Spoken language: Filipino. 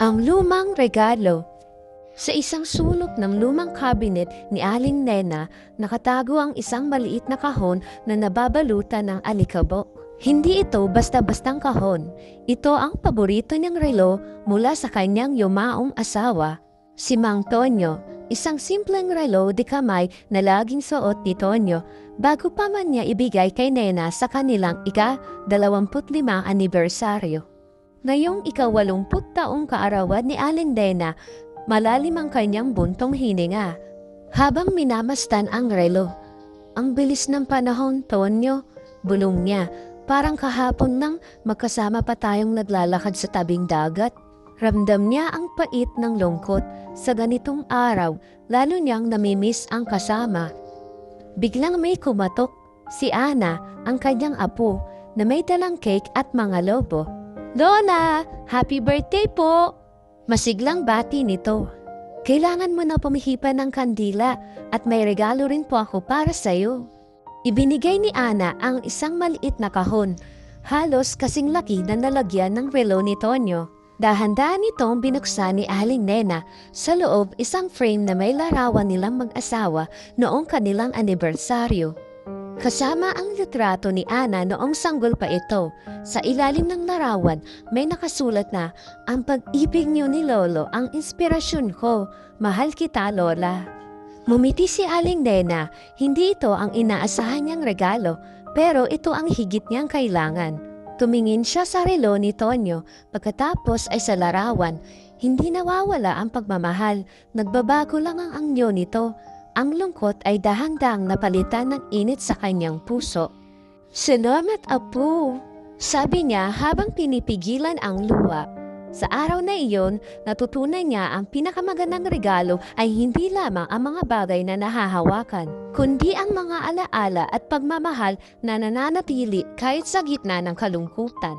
Ang lumang regalo. Sa isang sulok ng lumang cabinet ni Aling Nena, nakatago ang isang maliit na kahon na nababalutan ng alikabok. Hindi ito basta-bastang kahon. Ito ang paborito niyang relo mula sa kanyang yumaong asawa, si Mang Tonyo. Isang simpleng relo de kamay na laging suot ni Tonyo bago pa man niya ibigay kay Nena sa kanilang ika-25 anibersaryo. Ngayong ika-80 taong kaarawan ni Aling Nena, malalim ang kanyang buntong hininga. Habang minamastan ang relo, "Ang bilis ng panahon, Tonyo," bulong niya. "Parang kahapon nang magkasama pa tayong naglalakad sa tabing dagat." Ramdam niya ang pait ng lungkot sa ganitong araw, lalo niyang namimiss ang kasama. Biglang may kumatok, si Ana, ang kanyang apo, na may dalang cake at mga lobo. "Lola, happy birthday po!" Masiglang bati nito. "Kailangan mo na pumihipan ng kandila at may regalo rin po ako para sa'yo." Ibinigay ni Ana ang isang maliit na kahon, halos kasing laki na nalagyan ng relo ni Tonyo. Dahan-dahan itong binuksan ni Aling Nena. Sa loob, isang frame na may larawan nilang mag-asawa noong kanilang anibersaryo. Kasama ang litrato ni Ana noong sanggol pa ito. Sa ilalim ng larawan, may nakasulat na, "Ang pag-ibig niyo ni Lolo ang inspirasyon ko. Mahal kita, Lola." Mumiti si Aling Nena. Hindi ito ang inaasahan niyang regalo, pero ito ang higit niyang kailangan. Tumingin siya sa relo ni Tonyo, pagkatapos ay sa larawan. Hindi nawawala ang pagmamahal, nagbabago lang ang anyo nito. Ang lungkot ay dahang-dahang napalitan ng init sa kanyang puso. "Salamat, Apo," sabi niya habang pinipigilan ang luha. Sa araw na iyon, natutunan niya ang pinakamagandang regalo ay hindi lamang ang mga bagay na nahahawakan, kundi ang mga alaala at pagmamahal na nananatili kahit sa gitna ng kalungkutan.